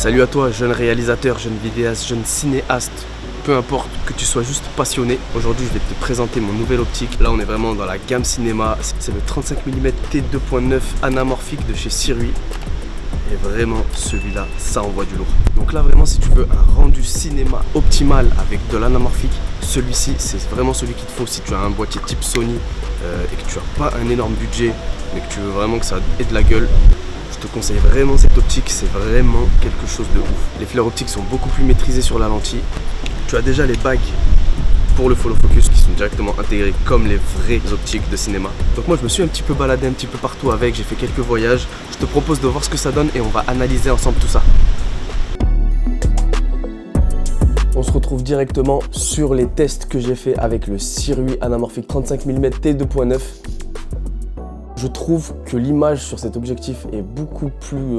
Salut à toi, jeune réalisateur, jeune vidéaste, jeune cinéaste. Peu importe que tu sois juste passionné, aujourd'hui je vais te présenter mon nouvelle optique. Là on est vraiment dans la gamme cinéma, c'est le 35 mm T2.9 anamorphique de chez Sirui. Et vraiment celui-là, ça envoie du lourd. Donc là vraiment si tu veux un rendu cinéma optimal avec de l'anamorphique, celui-ci c'est vraiment celui qu'il te faut si tu as un boîtier type Sony et que tu n'as pas un énorme budget, mais que tu veux vraiment que ça ait de la gueule. Je te conseille vraiment cette optique, c'est vraiment quelque chose de ouf. Les flares optiques sont beaucoup plus maîtrisés sur la lentille. Tu as déjà les bagues pour le follow focus qui sont directement intégrées comme les vraies optiques de cinéma. Donc moi je me suis un petit peu baladé un petit peu partout avec, j'ai fait quelques voyages. Je te propose de voir ce que ça donne et on va analyser ensemble tout ça. On se retrouve directement sur les tests que j'ai fait avec le Sirui anamorphique 35 mm T2.9. Je trouve que l'image sur cet objectif est beaucoup plus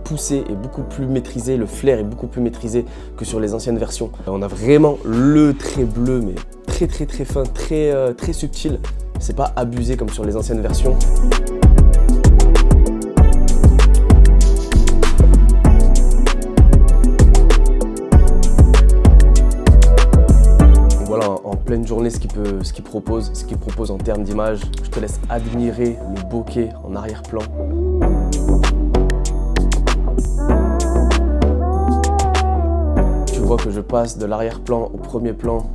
poussée et beaucoup plus maîtrisée. Le flair est beaucoup plus maîtrisé que sur les anciennes versions. On a vraiment le trait bleu, mais très fin, très subtil. C'est pas abusé comme sur les anciennes versions. Voilà, en pleine journée, ce qu'il propose en termes d'image. Je te laisse admirer le bokeh en arrière-plan. Tu vois que je passe de l'arrière-plan au premier plan.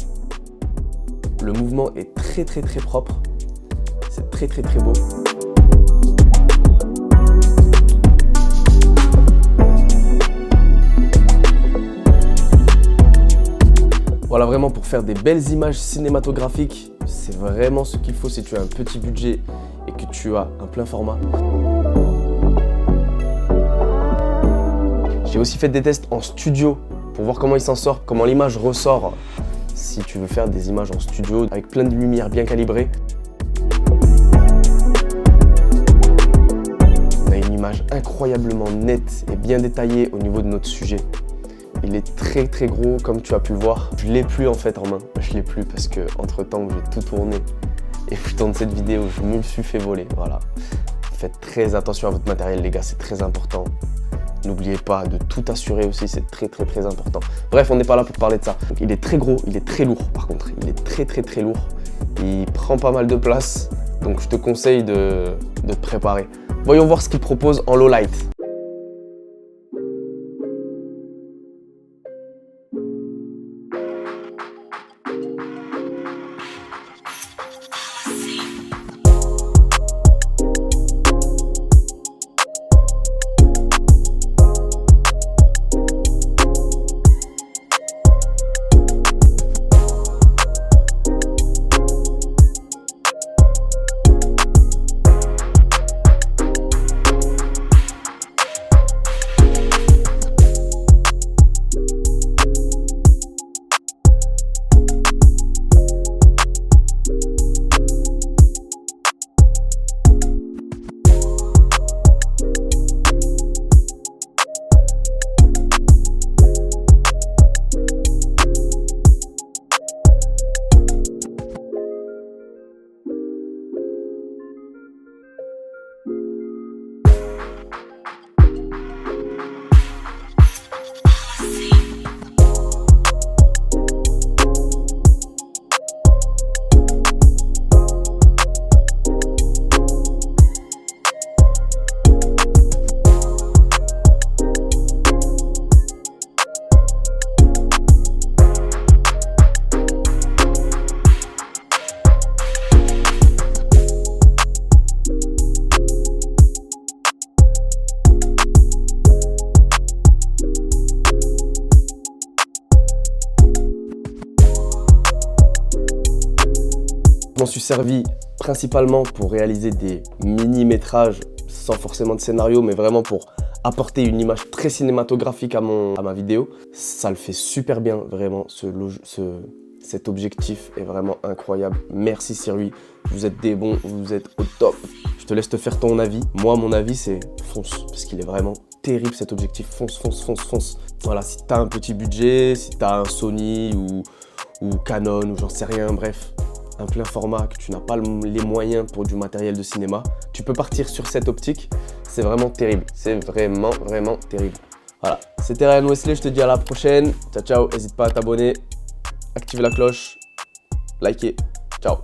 Le mouvement est très propre. C'est très beau. Voilà, vraiment pour faire des belles images cinématographiques, c'est vraiment ce qu'il faut si tu as un petit budget et que tu as un plein format. J'ai aussi fait des tests en studio pour voir comment il s'en sort, comment l'image ressort si tu veux faire des images en studio avec plein de lumière bien calibrée. On a une image incroyablement nette et bien détaillée au niveau de notre sujet. Il est très gros comme tu as pu le voir. Je l'ai plus en fait en main. Je l'ai plus parce que entre temps j'ai tout tourné et je tourne cette vidéo, je me le suis fait voler. Voilà. Faites très attention à votre matériel les gars, c'est très important. N'oubliez pas de tout assurer aussi, c'est très important. Bref, on n'est pas là pour parler de ça. Donc, il est très gros, il est très lourd par contre. Il est très lourd. Il prend pas mal de place. Donc je te conseille de te préparer. Voyons voir ce qu'il propose en low light. Je m'en suis servi principalement pour réaliser des mini-métrages sans forcément de scénario, mais vraiment pour apporter une image très cinématographique à ma vidéo. Ça le fait super bien, vraiment. Cet objectif est vraiment incroyable. Merci Sirui, vous êtes des bons, vous êtes au top. Je te laisse te faire ton avis. Moi, mon avis, c'est fonce, parce qu'il est vraiment terrible cet objectif. Fonce. Voilà, si tu as un petit budget, si tu as un Sony ou Canon ou j'en sais rien, bref. Un plein format, que tu n'as pas les moyens pour du matériel de cinéma, tu peux partir sur cette optique, c'est vraiment terrible, c'est vraiment terrible. Voilà, c'était Ryan Wesley, je te dis à la prochaine. Ciao, ciao, n'hésite pas à t'abonner, activer la cloche, liker. Ciao.